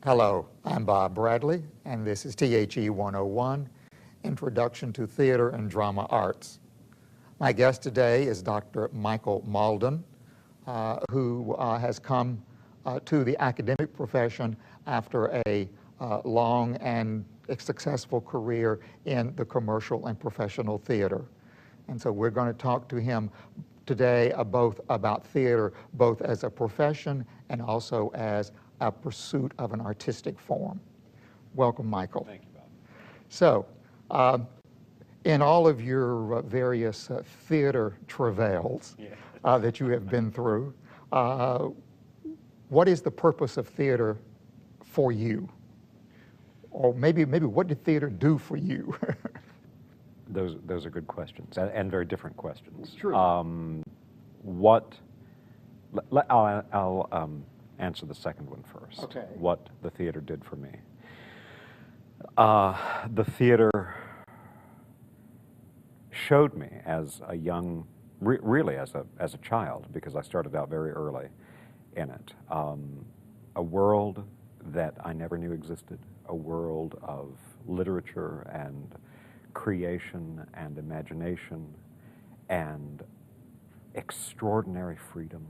Hello, I'm Bob Bradley, and this is THE 101, Introduction to Theater and Drama Arts. My guest today is Dr. Michael Maudin, who has come to the academic profession after a long and successful career in the commercial and professional theater. And so we're going to talk to him today both about theater, both as a profession and also as a pursuit of an artistic form. Welcome, Michael. Thank you, Bob. So, in all of your various theater travails that you have been through, what is the purpose of theater for you? Or maybe what did theater do for you? Those are good questions, and very different questions. True. I'll answer the second one first. Okay. What the theater did for me. The theater showed me as a young, really as a child, because I started out very early in it, a world that I never knew existed, a world of literature and creation and imagination and extraordinary freedom,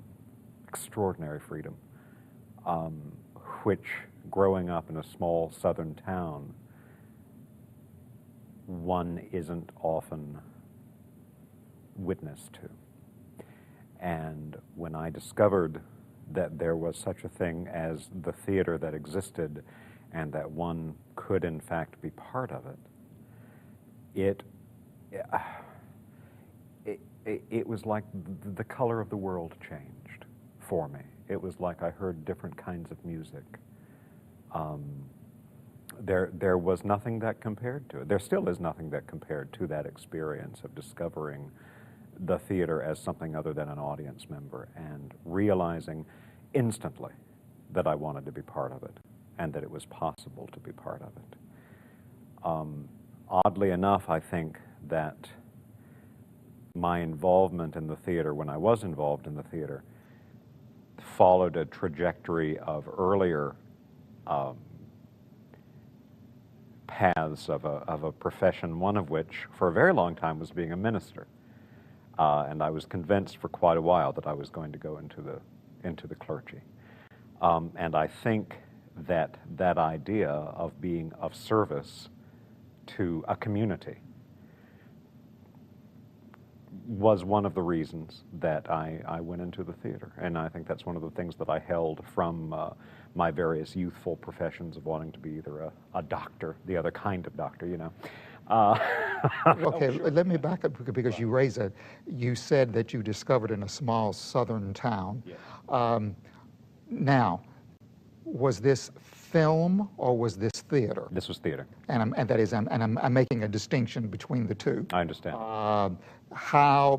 which, growing up in a small southern town, one isn't often witness to. And when I discovered that there was such a thing as the theater that existed and that one could in fact be part of it, it was like the color of the world changed for me. It was like I heard different kinds of music. There was nothing that compared to it. There still is nothing that compared to that experience of discovering the theater as something other than an audience member and realizing instantly that I wanted to be part of it and that it was possible to be part of it. Oddly enough, I think that my involvement in the theater, when I was involved in the theater, followed a trajectory of earlier paths of a profession, one of which for a very long time was being a minister. And I was convinced for quite a while that I was going to go into the clergy. And I think that idea of being of service to a community was one of the reasons that I went into the theater. And I think that's one of the things that I held from my various youthful professions of wanting to be either a doctor, the other kind of doctor, you know. Okay, let me back up because you said that you discovered in a small southern town. Yes. Now, was this film or was this theater? This was theater. And I'm making a distinction between the two. I understand.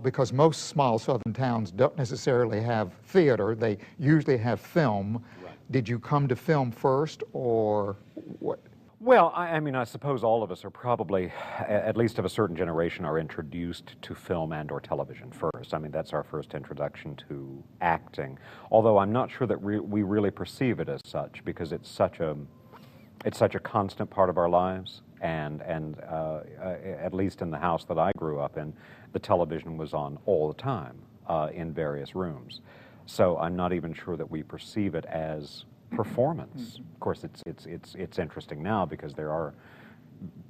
Because most small southern towns don't necessarily have theater, they usually have film. Right. Did you come to film first or what? Well, I mean, I suppose all of us are probably, at least of a certain generation, are introduced to film and or television first. I mean, that's our first introduction to acting, although I'm not sure that we really perceive it as such, because it's such a constant part of our lives, and at least in the house that I grew up in, the television was on all the time in various rooms. So I'm not even sure that we perceive it as performance. Of course, it's interesting now because there are,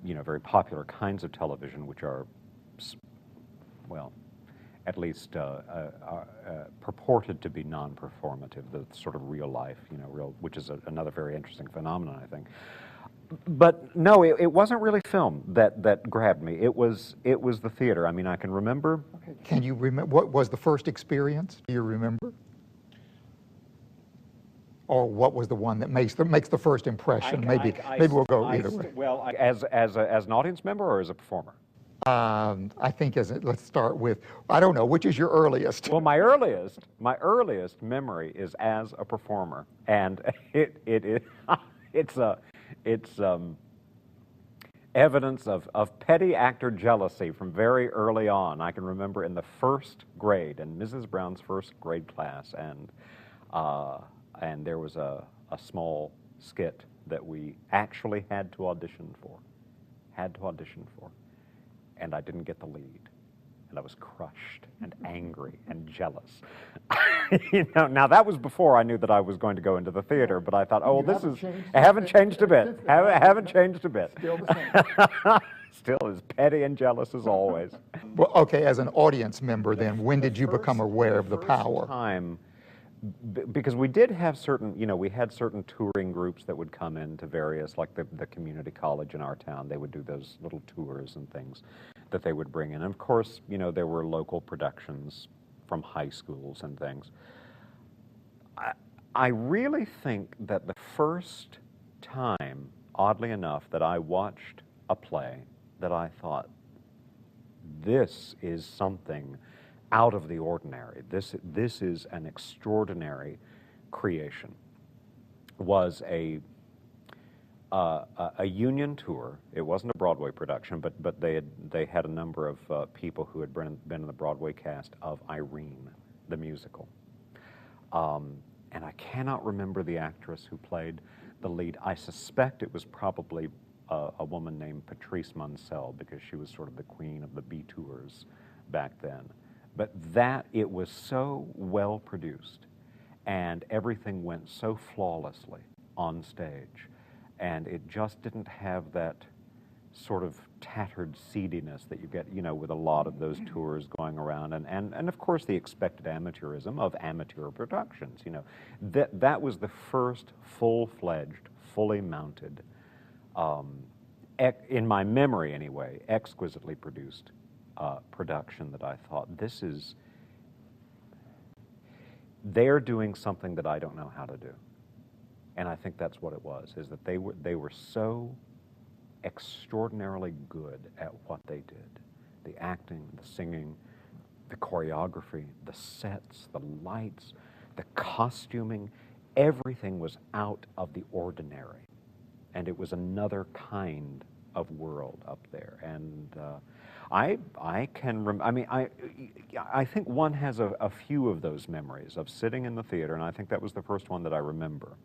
you know, very popular kinds of television which are, well, at least purported to be non-performative, the sort of real life, you know, which is another very interesting phenomenon, I think. But no, it wasn't really film that grabbed me. It was the theater. I mean, I can remember. Okay. Can you remember what was the first experience? Do you remember? Or what was the one that makes the first impression? Maybe we'll go either way. Well, as an audience member or as a performer? I think let's start with, I don't know, which is your earliest? Well, my earliest memory is as a performer, and it's evidence of petty actor jealousy from very early on. I can remember in the first grade, in Mrs. Brown's first grade class, and there was a small skit that we actually had to audition for. And I didn't get the lead. And I was crushed and angry and jealous. Now that was before I knew that I was going to go into the theater, but I thought, I haven't changed a bit. Haven't changed a bit. Still the same. Still as petty and jealous as always. Well, okay, as an audience member then, when did you become aware of the power? Time, because we did have certain, we had certain touring groups that would come into various, like the community college in our town. They would do those little tours and things that they would bring in. And of course, there were local productions from high schools and things. I really think that the first time, oddly enough, that I watched a play that I thought, this is something out of the ordinary, this is an extraordinary creation, was a union tour. It wasn't a Broadway production, but they had a number of people who had been in the Broadway cast of Irene, the musical. And I cannot remember the actress who played the lead. I suspect it was probably a woman named Patrice Munsell, because she was sort of the queen of the B tours back then. But it was so well produced, and everything went so flawlessly on stage, and it just didn't have that sort of tattered seediness that you get, with a lot of those tours going around, and of course the expected amateurism of amateur productions. That was the first full-fledged, fully mounted, in my memory anyway, exquisitely produced production that I thought, they're doing something that I don't know how to do. And I think that's what it was, is that they were so extraordinarily good at what they did. The acting, the singing, the choreography, the sets, the lights, the costuming, everything was out of the ordinary. And it was another kind of world up there. And I think one has a few of those memories of sitting in the theater, and I think that was the first one that I remember.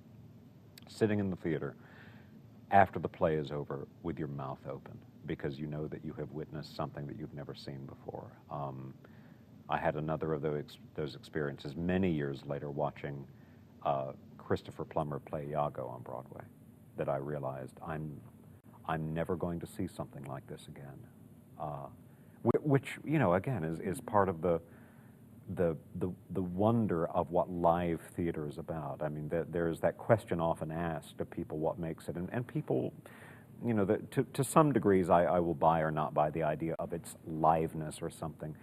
Sitting in the theater after the play is over with your mouth open, because you know that you have witnessed something that you've never seen before. I had another of those experiences many years later watching Christopher Plummer play Iago on Broadway, that I realized I'm never going to see something like this again. Which, again, is part of the wonder of what live theater is about. I mean, there's that question often asked of people, what makes it? And people, to some degrees, I will buy or not buy the idea of its liveness or something.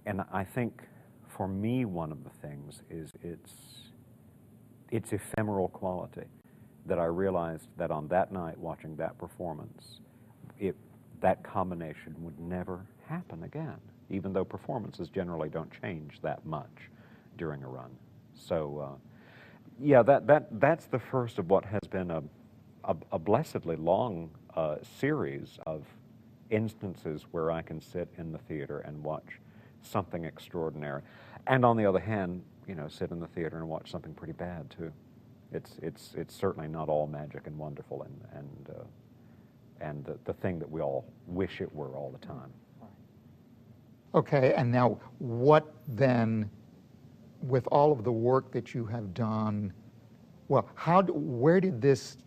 And I think, for me, one of the things is its ephemeral quality, that I realized that on that night, watching that performance, that combination would never happen again, even though performances generally don't change that much during a run. So, yeah, that's the first of what has been a blessedly long series of instances where I can sit in the theater and watch something extraordinary, and on the other hand, sit in the theater and watch something pretty bad too. It's certainly not all magic and wonderful and the thing that we all wish it were all the time. Okay, and now what then, with all of the work that you have done, well, where did this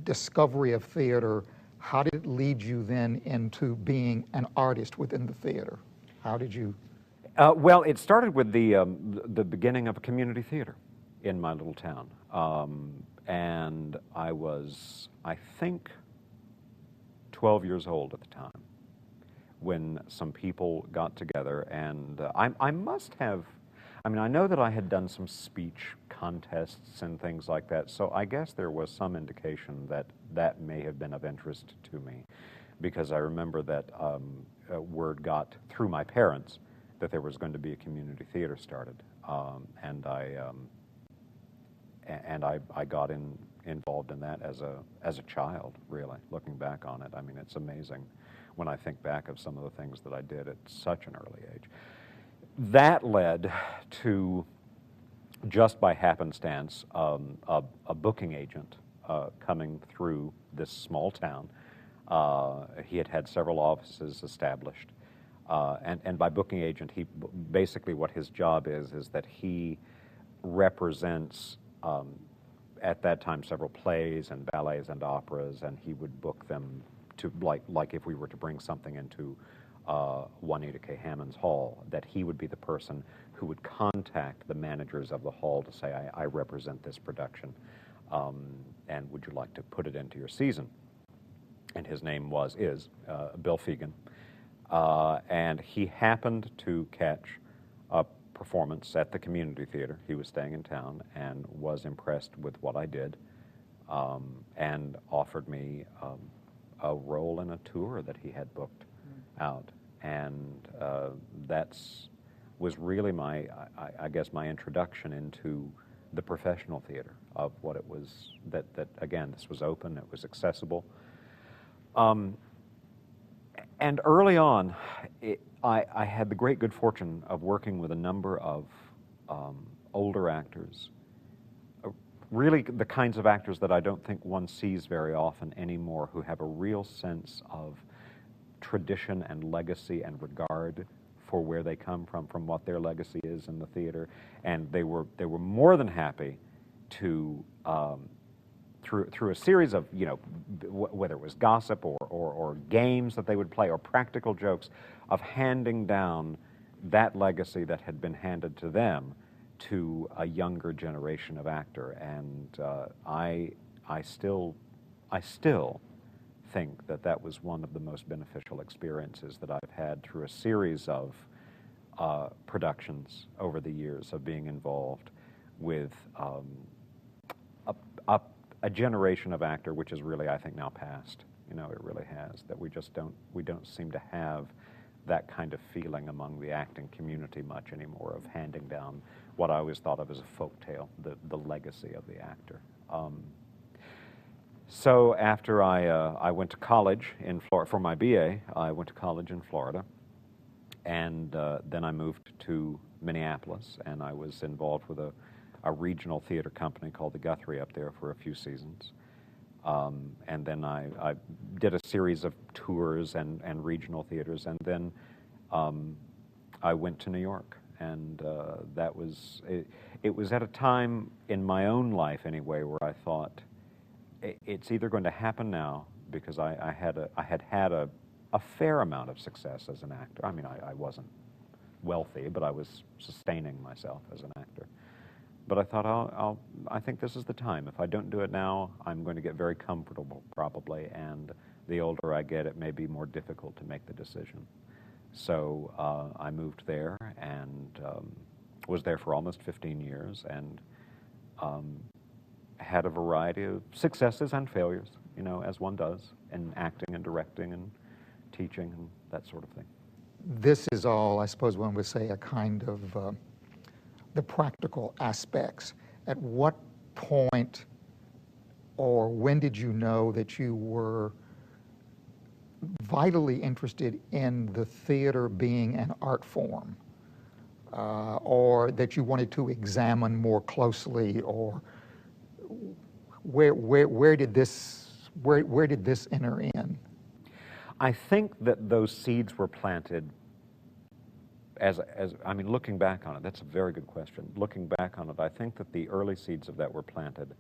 discovery of theater, how did it lead you then into being an artist within the theater? How did you? Well, it started with the beginning of a community theater in my little town. And I was, I think, 12 years old at the time when some people got together, and I must have, I know that I had done some speech contests and things like that, so I guess there was some indication that may have been of interest to me, because I remember that word got through my parents that there was going to be a community theater started, and I got involved in that as a child, really, looking back on it. I mean, it's amazing when I think back of some of the things that I did at such an early age. That led to just by happenstance, a booking agent coming through this small town. He had had several offices established. And by booking agent, basically what his job is that he represents, at that time, several plays and ballets and operas, and he would book them to, like if we were to bring something into Juanita K. Hammond's hall, that he would be the person who would contact the managers of the hall to say, I represent this production, and would you like to put it into your season? And his name is Bill Fegan. And he happened to catch a performance at the community theater. He was staying in town and was impressed with what I did, and offered me a role in a tour that he had booked out. And was really I guess my introduction into the professional theater, of what it was, that again, this was open, it was accessible. And early on, I had the great good fortune of working with a number of older actors, really the kinds of actors that I don't think one sees very often anymore, who have a real sense of tradition and legacy and regard for where they come from what their legacy is in the theater. And they were more than happy to, through a series of, whether it was gossip or games that they would play or practical jokes, of handing down that legacy that had been handed to them to a younger generation of actor. And I still think that was one of the most beneficial experiences that I've had through a series of productions over the years, of being involved with a generation of actor which is really, I think, now past. It really has. That we don't seem to have that kind of feeling among the acting community much anymore, of handing down what I always thought of as a folktale, the legacy of the actor. So after I went to college in Florida for my BA, I went to college in Florida, and then I moved to Minneapolis, and I was involved with a regional theater company called the Guthrie up there for a few seasons. And then I did a series of tours and regional theaters, and then I went to New York, and that was, it was at a time in my own life anyway where I thought, it's either going to happen now, because I had a fair amount of success as an actor. I mean, I wasn't wealthy, but I was sustaining myself as an actor. But I thought, I think this is the time. If I don't do it now, I'm going to get very comfortable, probably, and the older I get, it may be more difficult to make the decision. So I moved there, and was there for almost 15 years, and had a variety of successes and failures, as one does, in acting and directing and teaching and that sort of thing. This is all, I suppose one would say, a kind of the practical aspects. At what point or when did you know that you were vitally interested in the theater being an art form, or that you wanted to examine more closely, or where did this enter in? I think that those seeds were planted I mean, looking back on it, that's a very good question. Looking back on it, I think that the early seeds of that were planted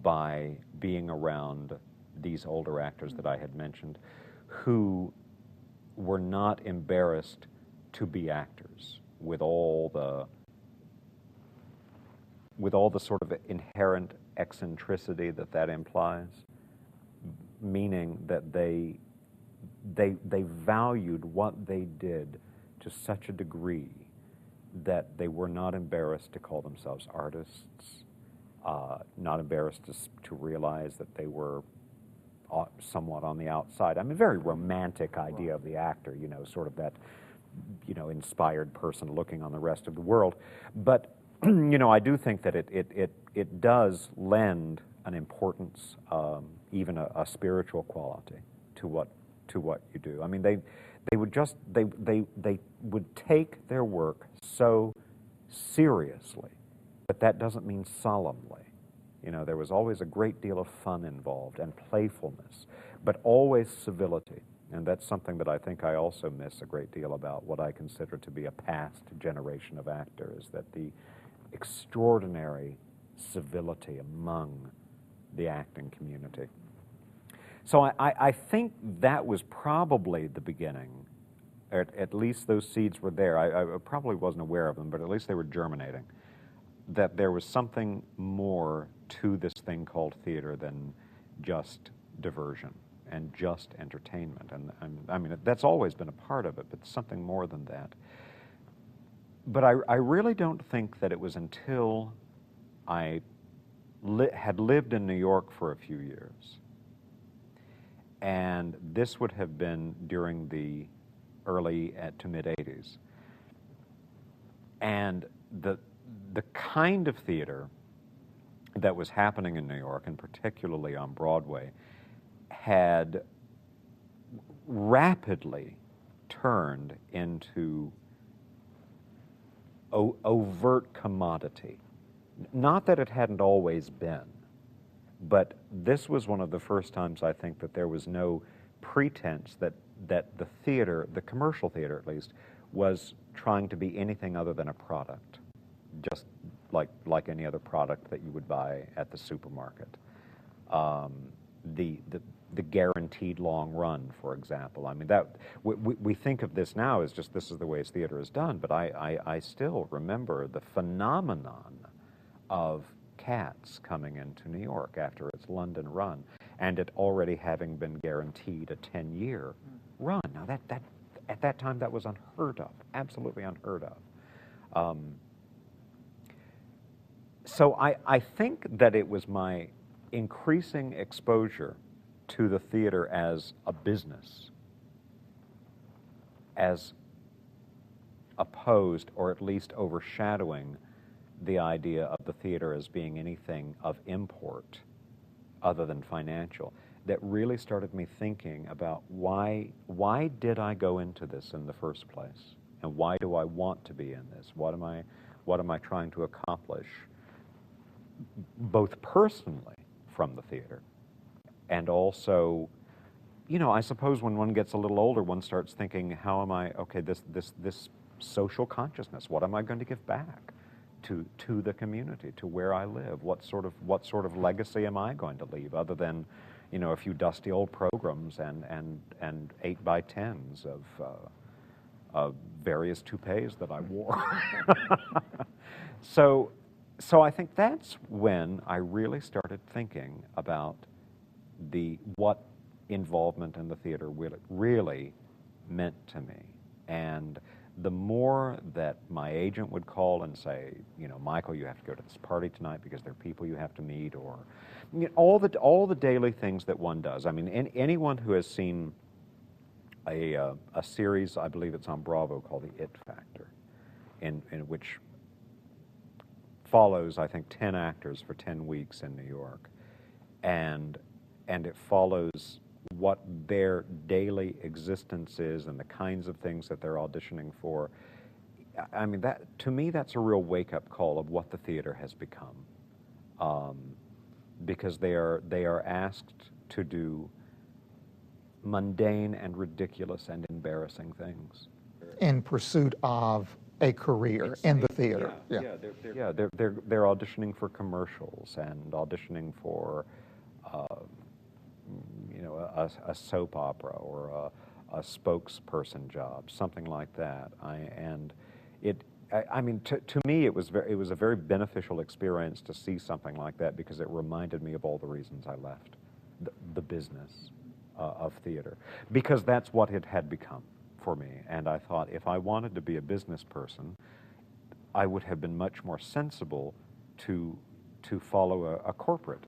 by being around these older actors that I had mentioned, who were not embarrassed to be actors, with all the sort of inherent eccentricity that implies, meaning that they valued what they did to such a degree that they were not embarrassed to call themselves artists, not embarrassed to realize that they were somewhat on the outside. I mean, a very romantic idea of the actor, sort of that, inspired person looking on the rest of the world. But, I do think that it does lend an importance, even a spiritual quality to what you do. I mean, they would take their work so seriously but that doesn't mean solemnly. You know, there was always a great deal of fun involved and playfulness, but always civility. And that's something that I think I also miss a great deal about what I consider to be a past generation of actors, that the extraordinary civility among the acting community. So I think that was probably the beginning. At least those seeds were there. I probably wasn't aware of them, but at least they were germinating. That there was something more to this thing called theater than just diversion and just entertainment. And I mean, that's always been a part of it, but something more than that. But I really don't think that it was until I had lived in New York for a few years, and this would have been during the early to mid-'80s, and the kind of theater that was happening in New York, and particularly on Broadway, had rapidly turned into overt commodity. Not that it hadn't always been, but this was one of the first times I think that there was no pretense that the theater, the commercial theater at least, was trying to be anything other than a product, just like any other product that you would buy at the supermarket. The guaranteed long run, for example. I mean, that we think of this now as just this is the way theater is done, but I still remember the phenomenon of Cats coming into New York after its London run, and it already having been guaranteed a 10-year run. Now that at that time that was unheard of, absolutely unheard of. So I think that it was my increasing exposure to the theater as a business, as opposed, or at least overshadowing, the idea of the theater as being anything of import other than financial, that really started me thinking about why did I go into this in the first place, and why do I want to be in this? What am I trying to accomplish, both personally from the theater, and also, you know, I suppose when one gets a little older, one starts thinking, how am I, okay, this social consciousness, what am I going to give back to the community, to where I live? What sort of legacy am I going to leave, other than, you know, a few dusty old programs and 8x10s of various toupees that I wore. So I think that's when I really started thinking about what involvement in the theater really meant to me. And the more that my agent would call and say, you know, Michael, you have to go to this party tonight because there are people you have to meet, or, you know, all the daily things that one does. I mean, anyone who has seen a series, I believe it's on Bravo, called The It Factor, in which follows, I think, 10 actors for 10 weeks in New York, and it follows what their daily existence is and the kinds of things that they're auditioning for. I mean, that, to me, that's a real wake-up call of what the theater has become, because they are asked to do mundane and ridiculous and embarrassing things in pursuit of a career in the theater. They're auditioning for commercials and auditioning for you know, a soap opera or a spokesperson job, something like that. I mean, to me, it was a very beneficial experience to see something like that, because it reminded me of all the reasons I left the business of theater, because that's what it had become for me. And I thought, if I wanted to be a business person, I would have been much more sensible to follow a corporate,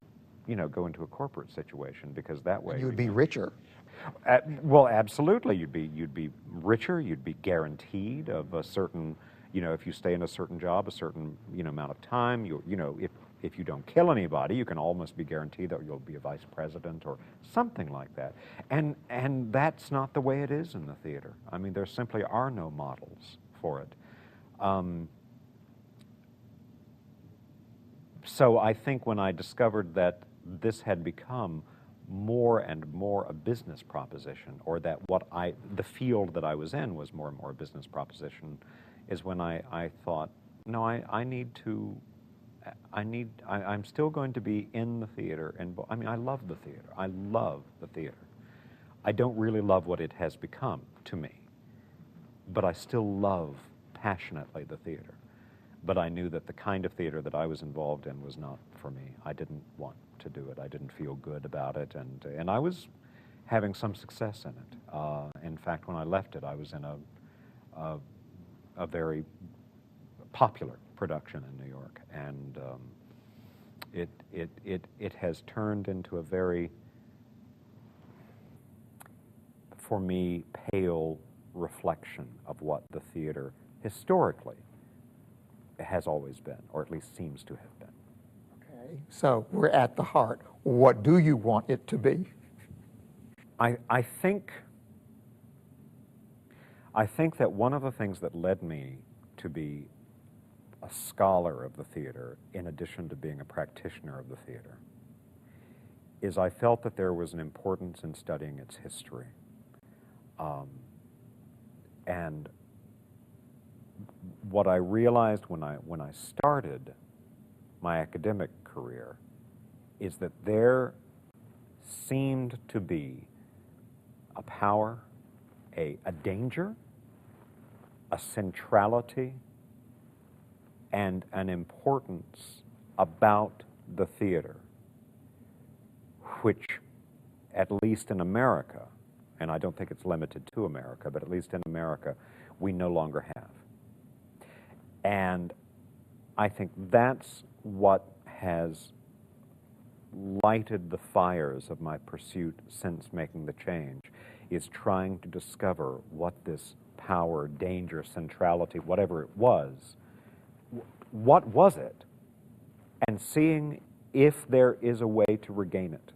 you know, go into a corporate situation, because that way You would be richer. Well, absolutely, you'd be richer. You'd be guaranteed of a certain, you know, if you stay in a certain job a certain, you know, amount of time. You know, if you don't kill anybody, you can almost be guaranteed that you'll be a vice president or something like that. And that's not the way it is in the theater. I mean, there simply are no models for it. So I think when I discovered that this had become more and more a business proposition, or that the field that I was in was more and more a business proposition, is when I thought, no, I'm still going to be in the theater, and I mean, I love the theater. I love the theater. I don't really love what it has become to me, but I still love passionately the theater. But I knew that the kind of theater that I was involved in was not for me. I didn't want to do it. I didn't feel good about it, and I was having some success in it. In fact, when I left it, I was in a very popular production in New York, and it has turned into a very, for me, pale reflection of what the theater historically has always been, or at least seems to have been. Okay, so we're at the heart. What do you want it to be? I think that one of the things that led me to be a scholar of the theater, in addition to being a practitioner of the theater, is I felt that there was an importance in studying its history. And what I realized when I started my academic career is that there seemed to be a power, a danger, a centrality, and an importance about the theater, which, at least in America, and I don't think it's limited to America, but at least in America, we no longer have. And I think that's what has lighted the fires of my pursuit since making the change, is trying to discover what this power, danger, centrality, whatever it was, what was it? And seeing if there is a way to regain it,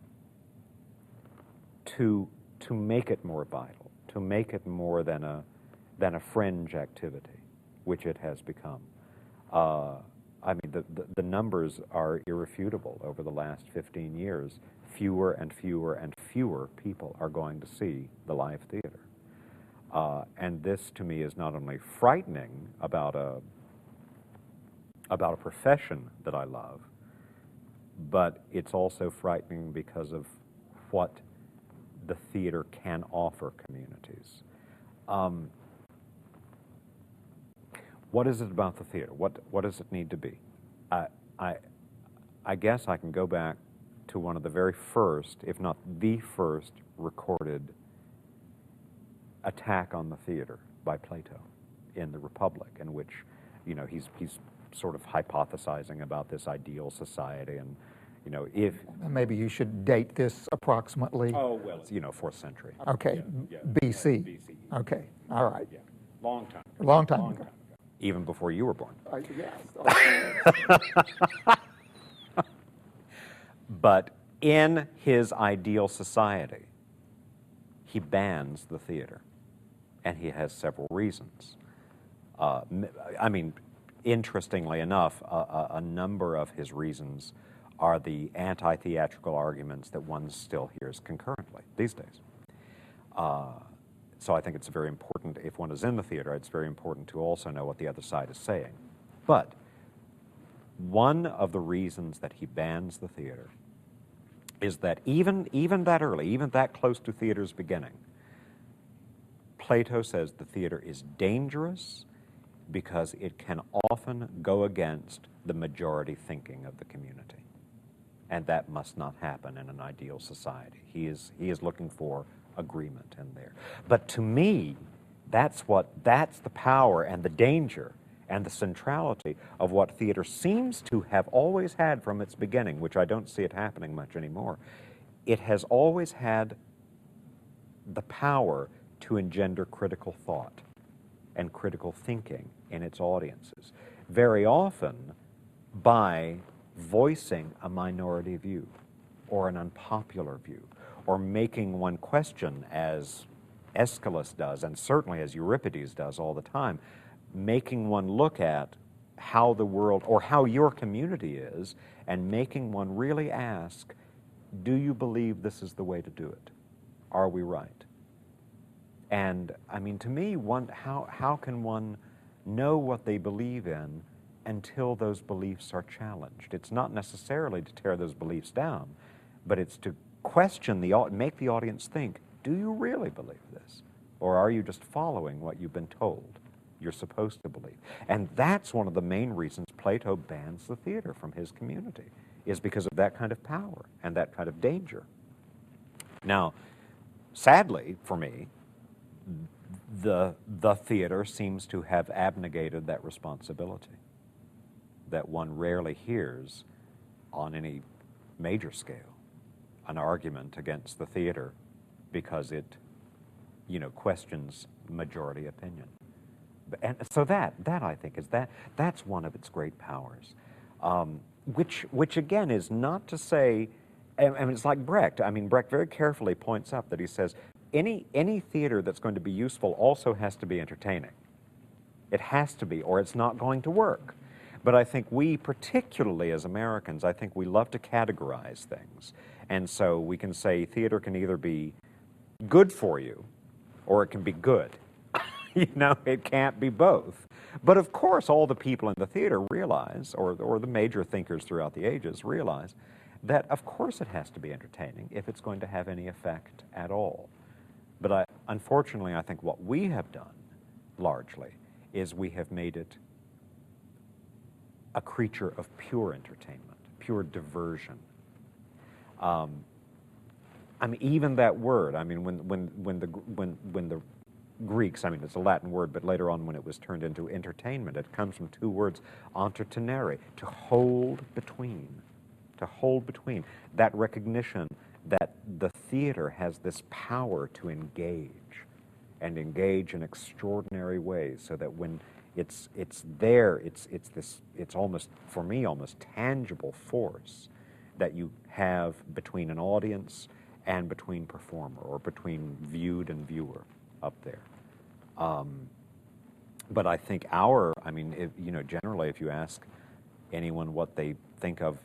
to make it more vital, to make it more than a fringe activity, which it has become. I mean, the numbers are irrefutable. Over the last 15 years, fewer and fewer and fewer people are going to see the live theater. And this, to me, is not only frightening about a profession that I love, but it's also frightening because of what the theater can offer communities. What is it about the theater? What does it need to be? I guess I can go back to one of the very first, if not the first, recorded attack on the theater by Plato in the Republic, in which, you know, he's sort of hypothesizing about this ideal society, and, you know, if... Maybe you should date this approximately. Oh, well, it's, you know, 4th century. Okay, Yeah, BC. BC. Okay, all right. Yeah, long time. Long time ago. Even before you were born. Yes. But in his ideal society, he bans the theater, and he has several reasons. I mean, interestingly enough, a number of his reasons are the anti-theatrical arguments that one still hears concurrently these days. So I think it's very important, if one is in the theater, it's very important to also know what the other side is saying. But one of the reasons that he bans the theater is that even that early, even that close to theater's beginning, Plato says the theater is dangerous because it can often go against the majority thinking of the community. And that must not happen in an ideal society. He is looking for agreement in there. But to me, that's the power and the danger and the centrality of what theater seems to have always had from its beginning, which I don't see it happening much anymore. It has always had the power to engender critical thought and critical thinking in its audiences, very often by voicing a minority view or an unpopular view, or making one question, as Aeschylus does, and certainly as Euripides does all the time, making one look at how the world or how your community is, and making one really ask, do you believe this is the way to do it? Are we right? And I mean, to me, how can one know what they believe in until those beliefs are challenged? It's not necessarily to tear those beliefs down, but it's to question make the audience think, do you really believe this? Or are you just following what you've been told you're supposed to believe? And that's one of the main reasons Plato bans the theater from his community, is because of that kind of power and that kind of danger. Now, sadly for me, the theater seems to have abnegated that responsibility that one rarely hears on any major scale, an argument against the theater because it, questions majority opinion. And so that I think that's one of its great powers, which again is not to say, and it's like Brecht. I mean, Brecht very carefully points up that he says any theater that's going to be useful also has to be entertaining. It has to be, or it's not going to work. But I think we, particularly as Americans, I think we love to categorize things. And so we can say theater can either be good for you or it can be good. It can't be both. But of course, all the people in the theater realize, or the major thinkers throughout the ages realize, that of course it has to be entertaining if it's going to have any effect at all. But unfortunately, I think what we have done, largely, is we have made it a creature of pure entertainment, pure diversion. I mean, even that word. I mean, when the Greeks, I mean, it's a Latin word, but later on when it was turned into entertainment, it comes from two words, interdisciplinary, to hold between. To hold between. That recognition that the theater has this power to engage, and engage in extraordinary ways, so that when it's there, it's almost, for me, almost tangible force that you have between an audience and between performer, or between viewed and viewer up there. But I think generally if you ask anyone what they think of,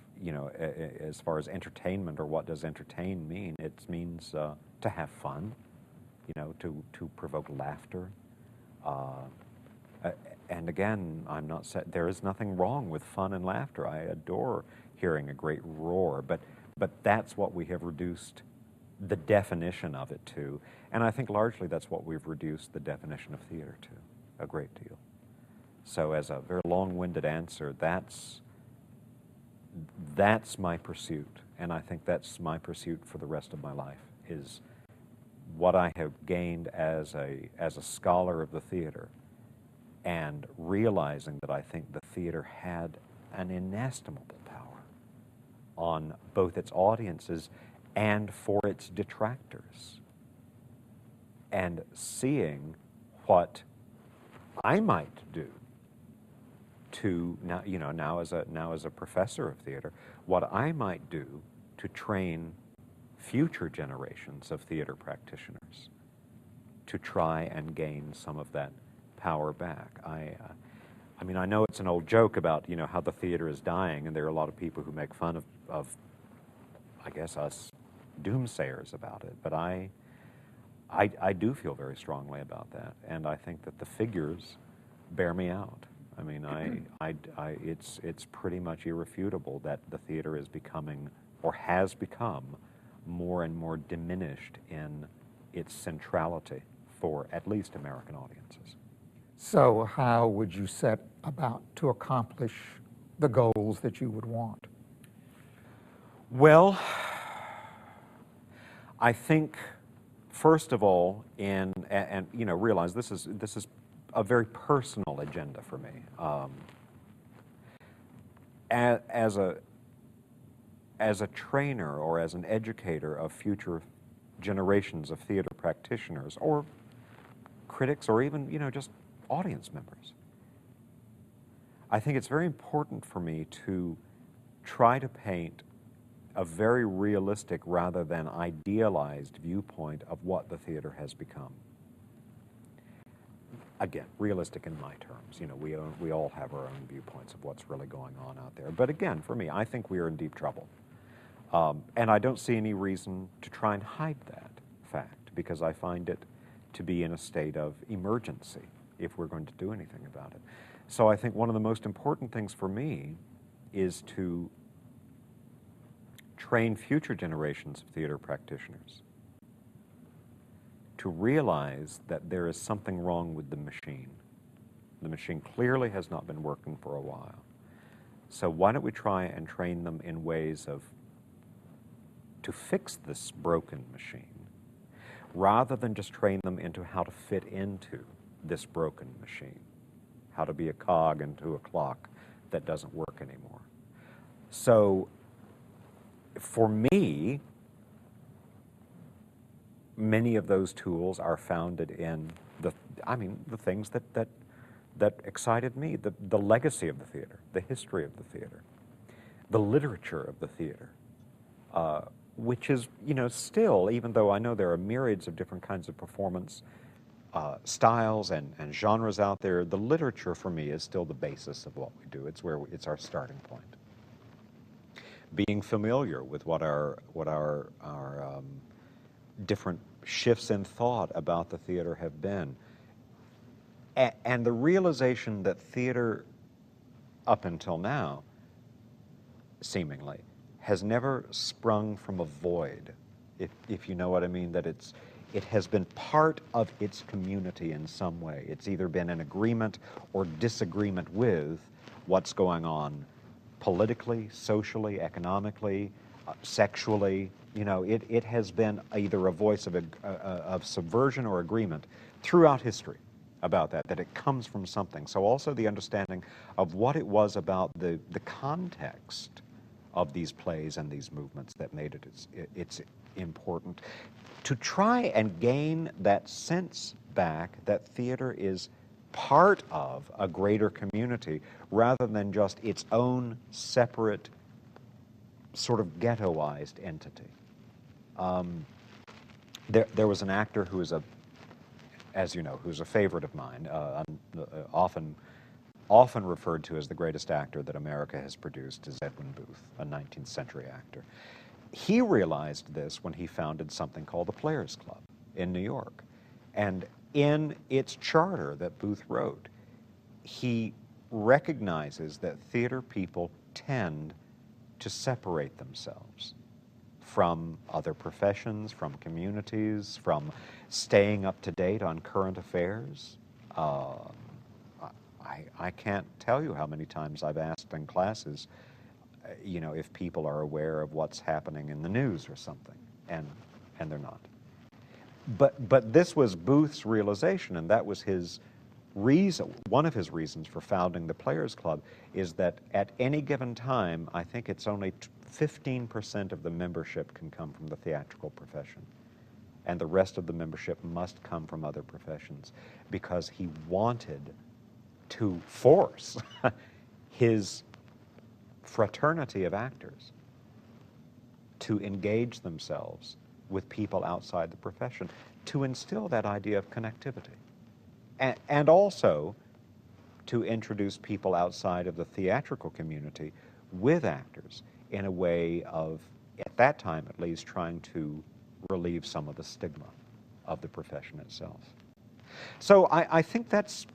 as far as entertainment, or what does entertain mean, it means to have fun, to provoke laughter. And again, there is nothing wrong with fun and laughter. I adore hearing a great roar, but that's what we have reduced the definition of it to. And I think largely that's what we've reduced the definition of theater to, a great deal. So as a very long-winded answer, that's my pursuit, and I think that's my pursuit for the rest of my life, is what I have gained as a scholar of the theater, and realizing that I think the theater had an inestimable power on both its audiences and for its detractors, and seeing what I might do to now as a professor of theater, what I might do to train future generations of theater practitioners to try and gain some of that power back. I mean, I know it's an old joke about how the theater is dying, and there are a lot of people who make fun of I guess us doomsayers about it, but I do feel very strongly about that, and I think that the figures bear me out. I mean, it's pretty much irrefutable that the theater is becoming, or has become, more and more diminished in its centrality for at least American audiences. So how would you set about to accomplish the goals that you would want? Well, I think, first of all, realize this is a very personal agenda for me. As a trainer, or as an educator of future generations of theater practitioners, or critics, or even just audience members, I think it's very important for me to try to paint a very realistic rather than idealized viewpoint of what the theater has become. again, realistic in my terms. You know, we all have our own viewpoints of what's really going on out there. But again, for me, I think we are in deep trouble. And I don't see any reason to try and hide that fact, because I find it to be in a state of emergency if we're going to do anything about it. So I think one of the most important things for me is to train future generations of theater practitioners to realize that there is something wrong with the machine. The machine clearly has not been working for a while. So why don't we try and train them in ways to fix this broken machine, rather than just train them into how to fit into this broken machine, how to be a cog into a clock that doesn't work anymore. So for me, many of those tools are founded in the things that excited me, the legacy of the theater, the history of the theater, the literature of the theater, which is, you know, still, even though I know there are myriads of different kinds of performance styles and genres out there, the literature for me is still the basis of what we do. It's our starting point. Being familiar with what our different shifts in thought about the theater have been, and the realization that theater, up until now, seemingly, has never sprung from a void, if you know what I mean, that it has been part of its community in some way. It's either been in agreement or disagreement with what's going on politically, socially, economically, sexually. You know, it has been either a voice of subversion or agreement throughout history about that it comes from something. So also the understanding of what it was about the context of these plays and these movements that made it's important. To try and gain that sense back that theater is part of a greater community rather than just its own separate, sort of ghettoized entity. There was an actor who is as you know, who's a favorite of mine, often referred to as the greatest actor that America has produced, is Edwin Booth, a 19th century actor. He realized this when he founded something called the Players Club in New York. And in its charter that Booth wrote, he recognizes that theater people tend to separate themselves from other professions, from communities, from staying up to date on current affairs. I can't tell you how many times I've asked in classes, you know, if people are aware of what's happening in the news or something, and they're not. But this was Booth's realization, and that was his reason. One of his reasons for founding the Players Club is that at any given time, I think it's only 15% of the membership can come from the theatrical profession, and the rest of the membership must come from other professions, because he wanted to force his fraternity of actors to engage themselves with people outside the profession, to instill that idea of connectivity, and also to introduce people outside of the theatrical community with actors in a way of, at that time at least, trying to relieve some of the stigma of the profession itself. So I think that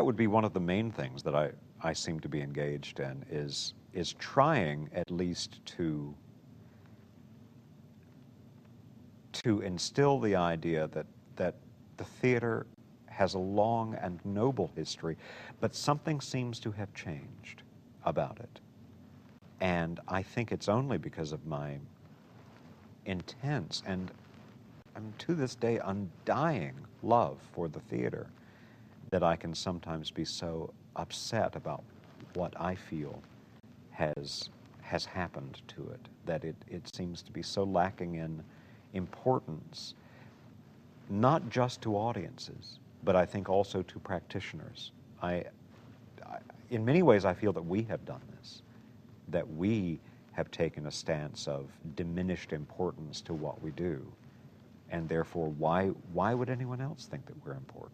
would be one of the main things that I seem to be engaged in, is trying at least to instill the idea that the theater has a long and noble history, but something seems to have changed about it. And I think it's only because of my intense and, to this day, undying love for the theater that I can sometimes be so upset about what I feel has happened to it, that it seems to be so lacking in importance, not just to audiences, but I think also to practitioners. In many ways, I feel that we have done this, that we have taken a stance of diminished importance to what we do, and therefore, why would anyone else think that we're important?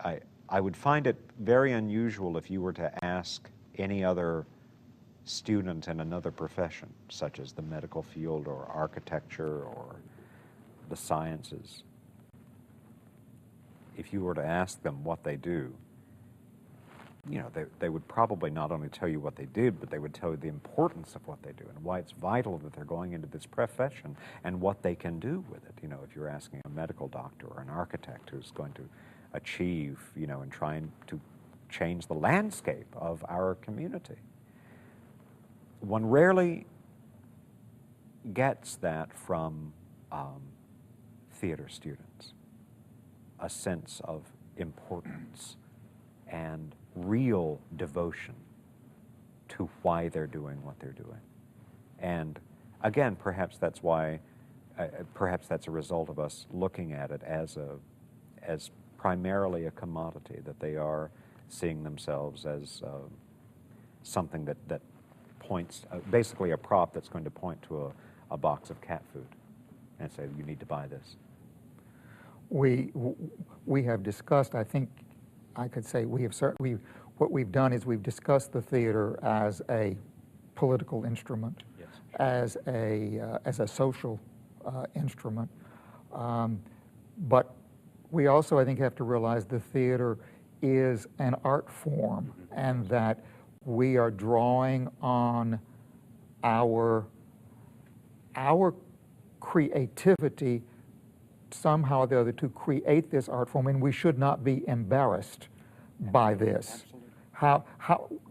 I would find it very unusual if you were to ask any other student in another profession, such as the medical field or architecture or the sciences, if you were to ask them what they do, you know, they would probably not only tell you what they did, but they would tell you the importance of what they do and why it's vital that they're going into this profession and what they can do with it. You know, if you're asking a medical doctor or an architect who's going to achieve, you know, and trying to change the landscape of our community. One rarely gets that from theater students, a sense of importance and real devotion to why they're doing what they're doing. And again, perhaps that's why, perhaps that's a result of us looking at it as primarily a commodity, that they are seeing themselves as something that points, basically a prop that's going to point to a box of cat food and say, you need to buy this. We have discussed, I think I could say what we've done is we've discussed the theater as a political instrument, yes, as a social instrument, but we also, I think, have to realize the theater is an art form, and that we are drawing on our creativity somehow or the other to create this art form, and we should not be embarrassed by this. Absolutely. How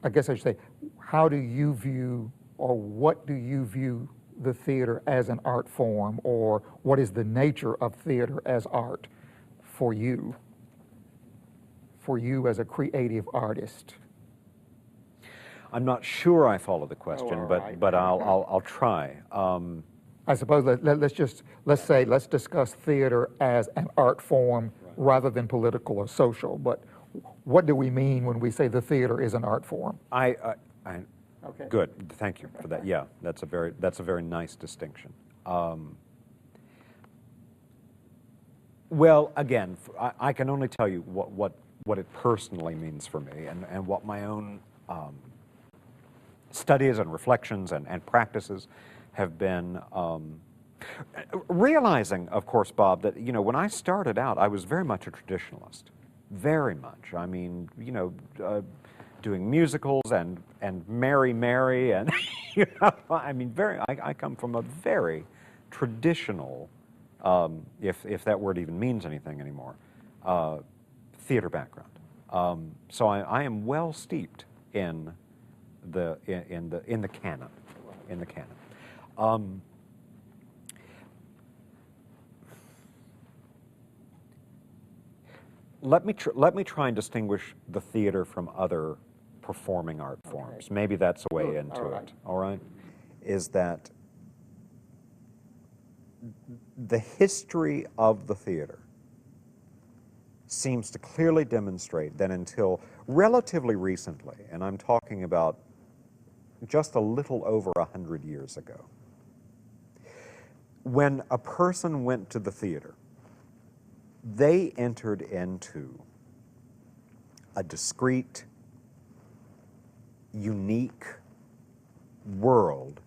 I guess I should say, how do you view, or what do you view the theater as an art form, or what is the nature of theater as art for you as a creative artist? I'm not sure I follow the question, but I'll try. I suppose let's discuss theater as an art form, right, rather than political or social. But what do we mean when we say the theater is an art form? Okay. Good. Thank you for that. Yeah, that's a very nice distinction. Well, again, I can only tell you what it personally means for me, and what my own studies and reflections and practices have been, realizing, of course, Bob, that, you know, when I started out, I was very much a traditionalist, very much. I mean, you know, doing musicals and Mary Mary, and you know, I mean, I come from a very traditional, if that word even means anything anymore, theater background. So I am well steeped in the canon, in the canon. Let me try and distinguish the theater from other performing art forms. Okay. Maybe that's a way into it. All right, is that the history of the theater seems to clearly demonstrate that until relatively recently, and I'm talking about just a little over 100 years ago, when a person went to the theater, they entered into a discrete, unique world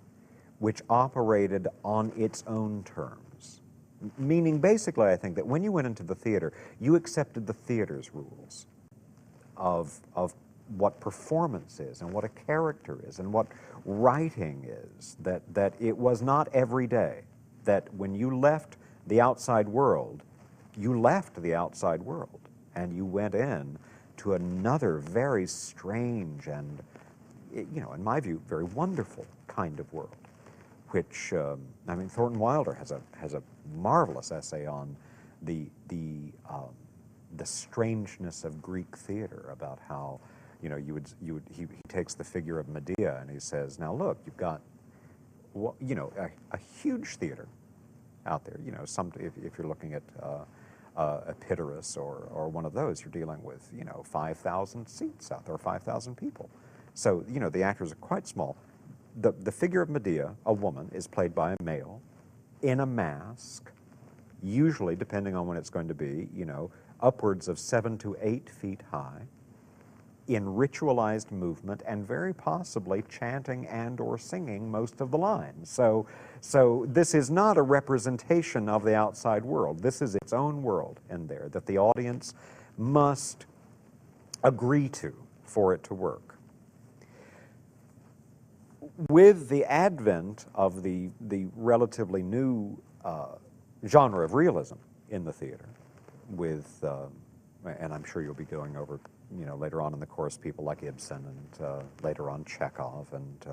which operated on its own terms. Meaning, basically, I think that when you went into the theater, you accepted the theater's rules of what performance is, and what a character is, and what writing is, that it was not every day, that when you left the outside world, you left the outside world, and you went in to another very strange and, you know, in my view, very wonderful kind of world, which, I mean, Thornton Wilder has a marvelous essay on the strangeness of Greek theater, about how, you know, he takes the figure of Medea and he says, now look, you've got, you know, a huge theater out there. You know, if you're looking at Epidurus or one of those, you're dealing with, you know, 5,000 seats out there, 5,000 people. So, you know, the actors are quite small. The figure of Medea, a woman, is played by a male in a mask, usually, depending on when it's going to be, you know, upwards of 7 to 8 feet high, in ritualized movement, and very possibly chanting and or singing most of the lines. So this is not a representation of the outside world. This is its own world in there that the audience must agree to for it to work. With the advent of the relatively new genre of realism in the theater, with, and I'm sure you'll be going over, later on in the course, people like Ibsen and later on Chekhov, and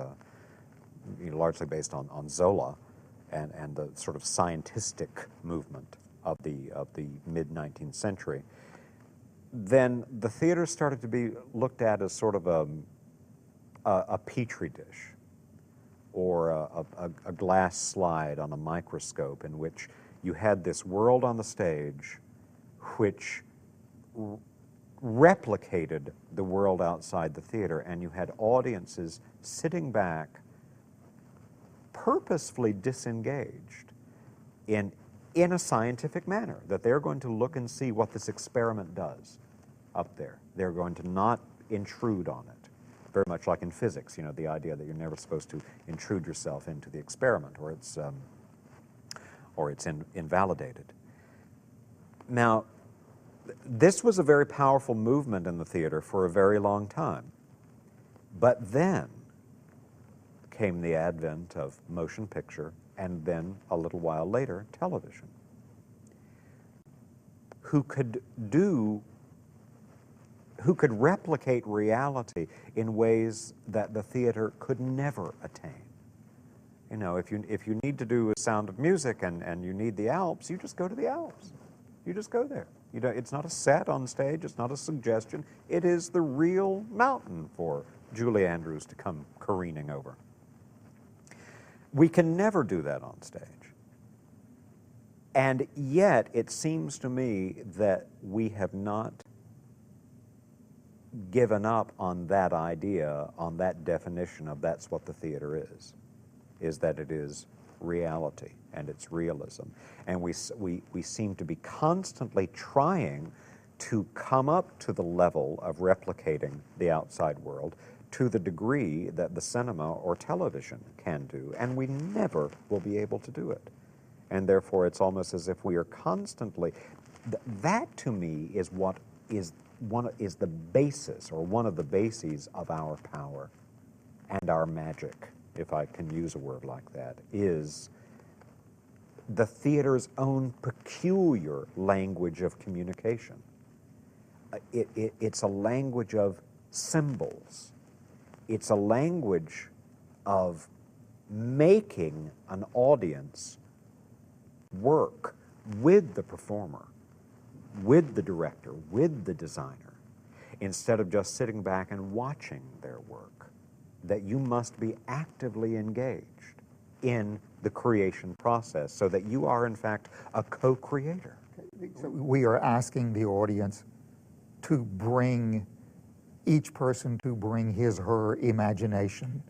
largely based on Zola and the sort of scientistic movement of the mid-19th century. Then the theater started to be looked at as sort of a petri dish, or a glass slide on a microscope, in which you had this world on the stage which replicated the world outside the theater, and you had audiences sitting back, purposefully disengaged in a scientific manner, that they're going to look and see what this experiment does up there. They're going to not intrude on it. Very much like in physics, the idea that you're never supposed to intrude yourself into the experiment, or it's invalidated. Now, this was a very powerful movement in the theater for a very long time. But then came the advent of motion picture, and then a little while later, television, who could replicate reality in ways that the theater could never attain. If you need to do a Sound of Music and you need the Alps, you just go to the Alps. You just go there. It's not a set on stage, it's not a suggestion. It is the real mountain for Julie Andrews to come careening over. We can never do that on stage. And yet, it seems to me that we have not given up on that idea, on that definition of that's what the theater is that it is reality and it's realism. And we seem to be constantly trying to come up to the level of replicating the outside world to the degree that the cinema or television can do, and we never will be able to do it. And therefore, it's almost as if we are constantly, that to me is what is the basis, or one of the bases of our power and our magic, if I can use a word like that, is the theater's own peculiar language of communication. It's a language of symbols. It's a language of making an audience work with the performer, with the director, with the designer, instead of just sitting back and watching their work, that you must be actively engaged in the creation process so that you are, in fact, a co-creator. So we are asking the audience to bring, each person to bring his, her imagination,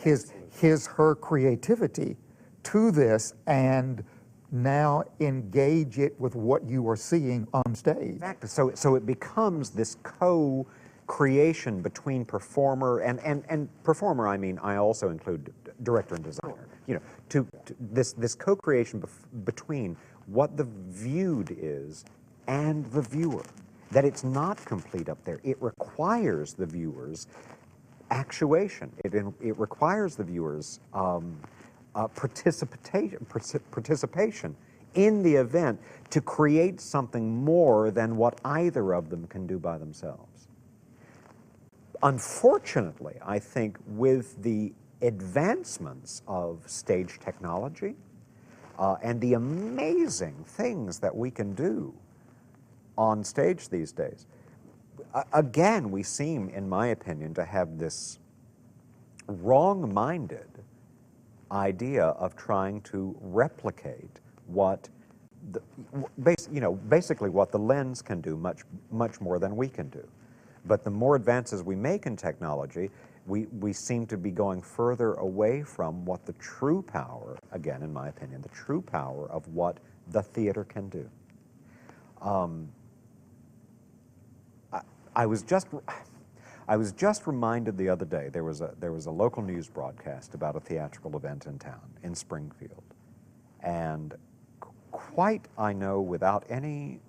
her creativity to this, and now engage it with what you are seeing on stage. Exactly. So it becomes this co-creation between performer and performer. I mean, I also include director and designer. To this co-creation between what the viewed is and the viewer. That it's not complete up there. It requires the viewer's actuation. It requires the viewer's participation in the event to create something more than what either of them can do by themselves. Unfortunately, I think with the advancements of stage technology and the amazing things that we can do on stage these days, again, we seem, in my opinion, to have this wrong-minded idea of trying to replicate what basically what the lens can do much more than we can do. But the more advances we make in technology, we seem to be going further away from what the true power, again, in my opinion, the true power of what the theater can do. I was just reminded the other day, there was a local news broadcast about a theatrical event in town, in Springfield. And quite, I know, without any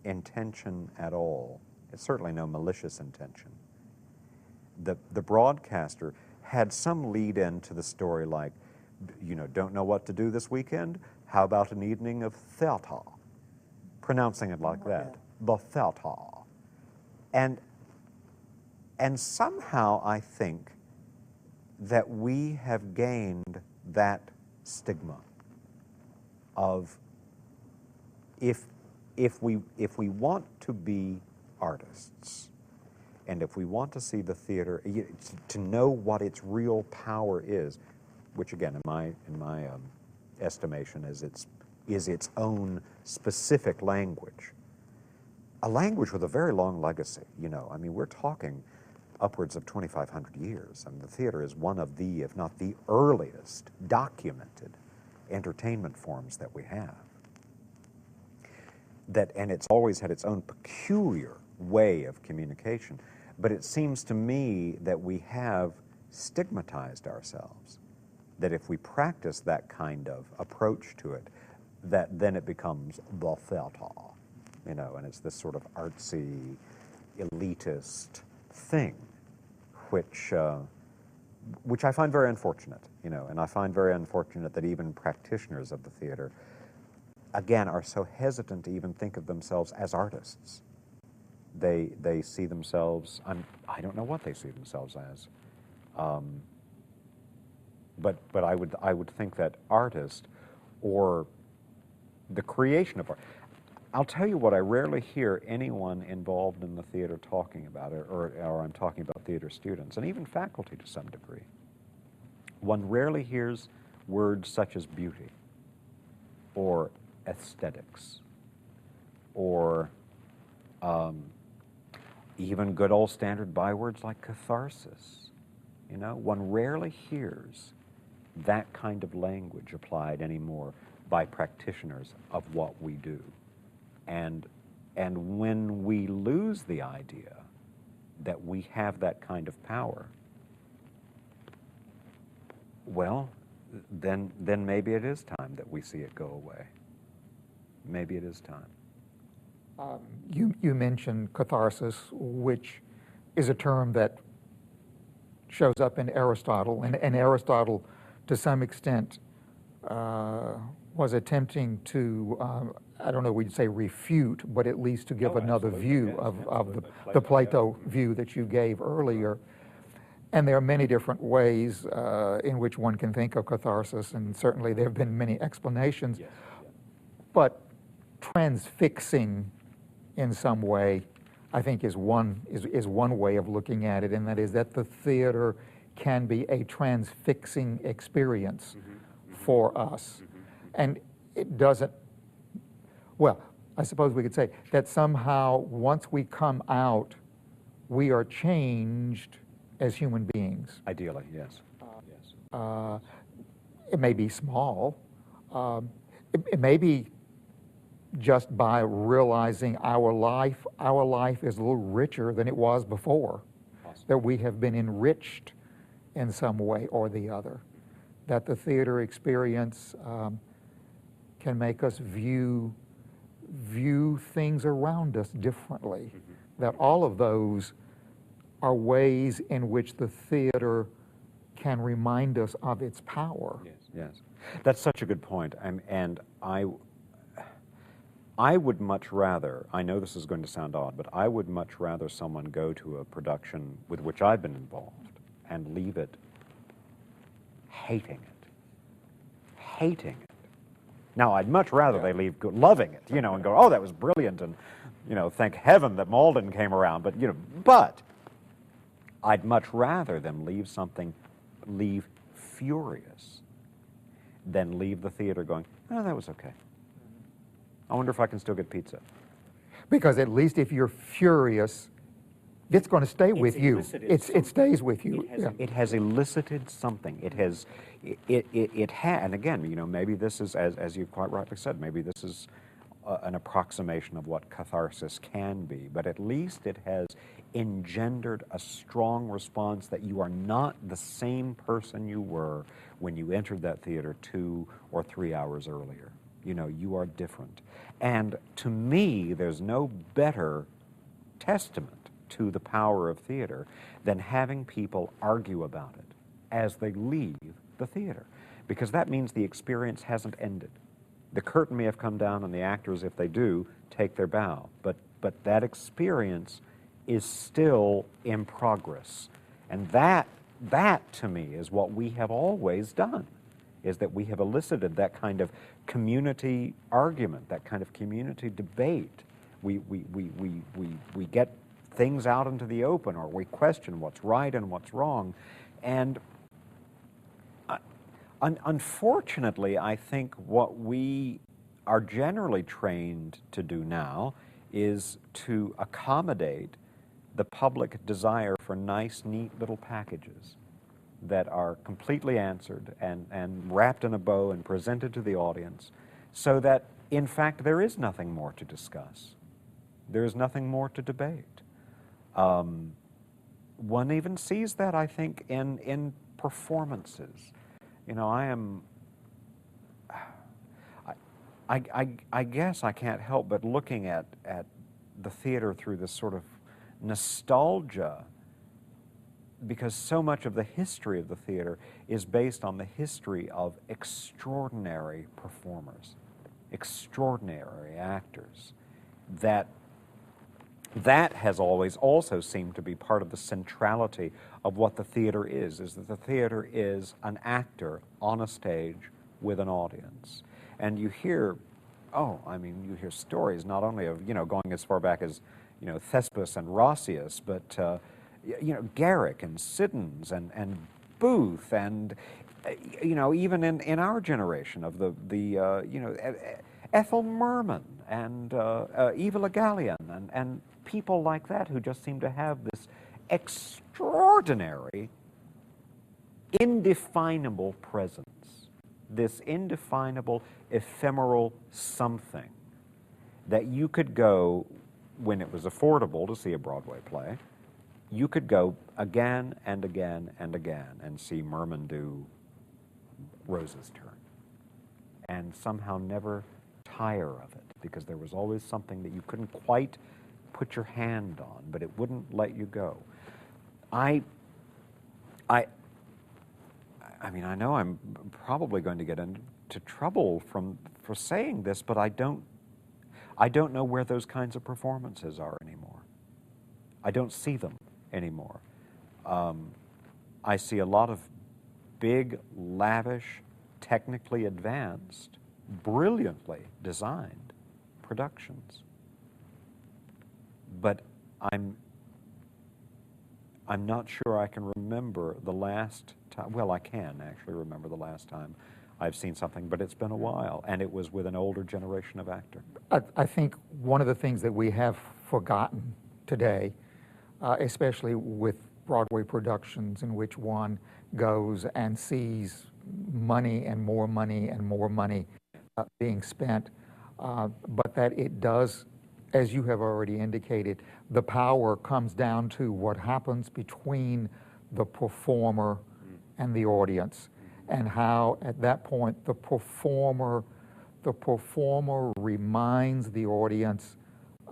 intention at all, it's certainly no malicious intention, the broadcaster had some lead in to the story like, you know, don't know what to do this weekend? How about an evening of theater? Pronouncing it like that, the theater. And somehow I think that we have gained that stigma of if we want to be artists, and if we want to see the theater, to know what its real power is, which again, in my estimation, is its own specific language, a language with a very long legacy. You know, I mean, we're talking upwards of 2,500 years. I mean, the theater is one of the, if not the earliest, documented entertainment forms that we have. And it's always had its own peculiar way of communication. But it seems to me that we have stigmatized ourselves, that if we practice that kind of approach to it, that then it becomes the theater, you know, and it's this sort of artsy, elitist thing, which I find very unfortunate, you know, and I find very unfortunate that even practitioners of the theater, again, are so hesitant to even think of themselves as artists. They see themselves, I don't know what they see themselves as, but I would think that artist, or the creation of art. I'll tell you what, I rarely hear anyone involved in the theater talking about it, or I'm talking about theater students, and even faculty to some degree. One rarely hears words such as beauty, or aesthetics, or even good old standard bywords like catharsis. You know, one rarely hears that kind of language applied anymore by practitioners of what we do. And when we lose the idea that we have that kind of power, well, then maybe it is time that we see it go away. Maybe it is time. You mentioned catharsis, which is a term that shows up in Aristotle, and Aristotle, to some extent, was attempting to, I don't know, we'd say refute, but at least to give another view of the Plato view that you gave earlier. And there are many different ways in which one can think of catharsis, and certainly there have been many explanations. Yes. But transfixing in some way, I think, is one way of looking at it, and that is that the theater can be a transfixing experience for us. And it doesn't, well, I suppose we could say that somehow once we come out, we are changed as human beings. Ideally, yes. Yes. It may be small. It may be just by realizing our life is a little richer than it was before. Awesome. That we have been enriched in some way or the other. That the theater experience can make us view things around us differently. That all of those are ways in which the theater can remind us of its power. Yes, yes. That's such a good point. And I would much rather, I know this is going to sound odd, but I would much rather someone go to a production with which I've been involved and leave it hating it. Hating it. Now, I'd much rather they leave loving it, you know, and go, oh, that was brilliant, and, you know, thank heaven that Maudin came around, but, you know, but I'd much rather them leave furious than leave the theater going, oh, that was okay. I wonder if I can still get pizza. Because at least if you're furious, it's going to stay with you. It stays with you. It has elicited something. It has, and again, you know, maybe this is, as you quite rightly said, maybe this is an approximation of what catharsis can be, but at least it has engendered a strong response that you are not the same person you were when you entered that theater 2 or 3 hours earlier. You know, you are different. And to me, there's no better testament to the power of theater than having people argue about it as they leave the theater, because that means the experience hasn't ended. The curtain may have come down and the actors, if they do, take their bow, but that experience is still in progress. And that to me is what we have always done, is that we have elicited that kind of community argument, that kind of community debate. We get things out into the open, or we question what's right and what's wrong. And unfortunately, I think what we are generally trained to do now is to accommodate the public desire for nice, neat little packages that are completely answered and wrapped in a bow and presented to the audience, so that, in fact, there is nothing more to discuss. There is nothing more to debate. One even sees that, I think, in performances. You know, I guess I can't help but looking at the theater through this sort of nostalgia, because so much of the history of the theater is based on the history of extraordinary performers, extraordinary actors. That has always also seemed to be part of the centrality of what the theater is that the theater is an actor on a stage with an audience. And you hear, you hear stories not only of, going as far back as, Thespis and Roscius, but, Garrick and Siddons and Booth and, even in our generation of Ethel Merman and Eva Le Gallienne and people like that who just seem to have this extraordinary, indefinable presence, this indefinable, ephemeral something that you could go, when it was affordable to see a Broadway play, you could go again and again and again and see Merman do Rose's Turn, and somehow never tire of it, because there was always something that you couldn't quite put your hand on, but it wouldn't let you go. I know I'm probably going to get into trouble for saying this, but I don't know where those kinds of performances are anymore. I don't see them anymore. I see a lot of big, lavish, technically advanced, brilliantly designed productions. But I'm not sure I can remember the last time. Well, I can actually remember the last time I've seen something, but it's been a while, and it was with an older generation of actor. I think one of the things that we have forgotten today, especially with Broadway productions in which one goes and sees money and more money and more money being spent, but that it does, as you have already indicated, the power comes down to what happens between the performer and the audience, and how at that point the performer reminds the audience,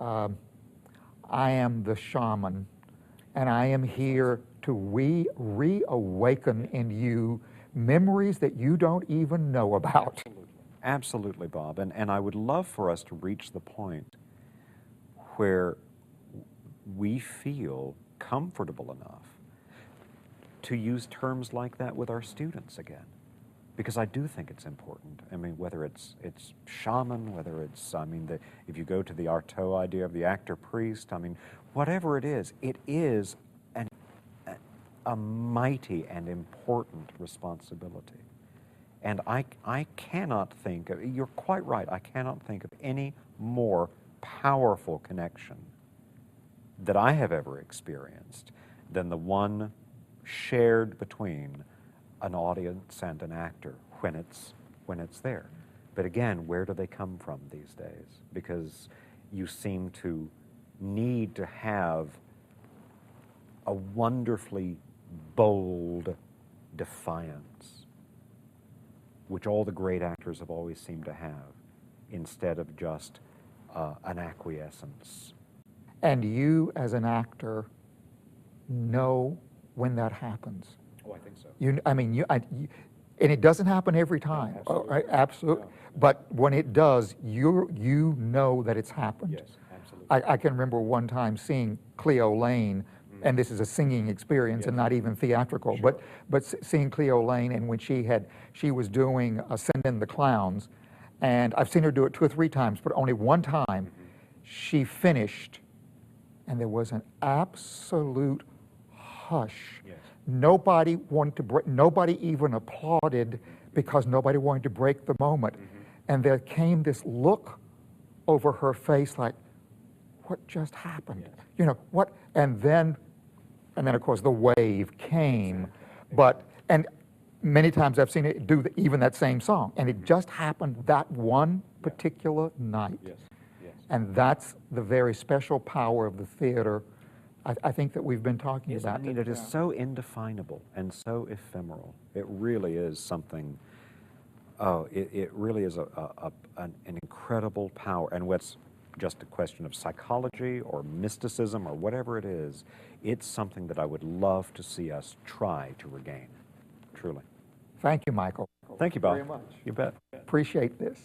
I am the shaman, and I am here to reawaken in you memories that you don't even know about. Absolutely, Bob, and I would love for us to reach the point where we feel comfortable enough to use terms like that with our students again, because I do think it's important. I mean, whether it's shaman, whether it's, if you go to the Artaud idea of the actor-priest, whatever it is a mighty and important responsibility. And I cannot think of, you're quite right, I cannot think of any more powerful connection that I have ever experienced than the one shared between an audience and an actor when it's there. But again, where do they come from these days? Because you seem to need to have a wonderfully bold defiance, which all the great actors have always seemed to have, instead of just an acquiescence. And you, as an actor, know when that happens. Oh, I think so. And it doesn't happen every time. No, absolutely. Absolutely. No. But when it does, you know that it's happened. Yes, absolutely. I can remember one time seeing Cleo Lane, and this is a singing experience and not even theatrical, Sure. but seeing Cleo Lane, and when she was doing Send in the Clowns, and I've seen her do it 2 or 3 times, but only one time she finished, and there was an absolute hush. Yes. Nobody wanted to break, nobody even applauded because nobody wanted to break the moment. And there came this look over her face like, what just happened? Yes. You know, what? And then of course the wave came. And many times I've seen it do even that same song, and it just happened that one particular night. Yes, yes. And that's the very special power of the theater, I think, that we've been talking Yes, about. I mean, it is so indefinable and so ephemeral. It really is something, it really is an incredible power. And what's just a question of psychology or mysticism or whatever it is, it's something that I would love to see us try to regain, truly. Thank you, Michael. Thank you, Bob. Very much. You bet. Appreciate this.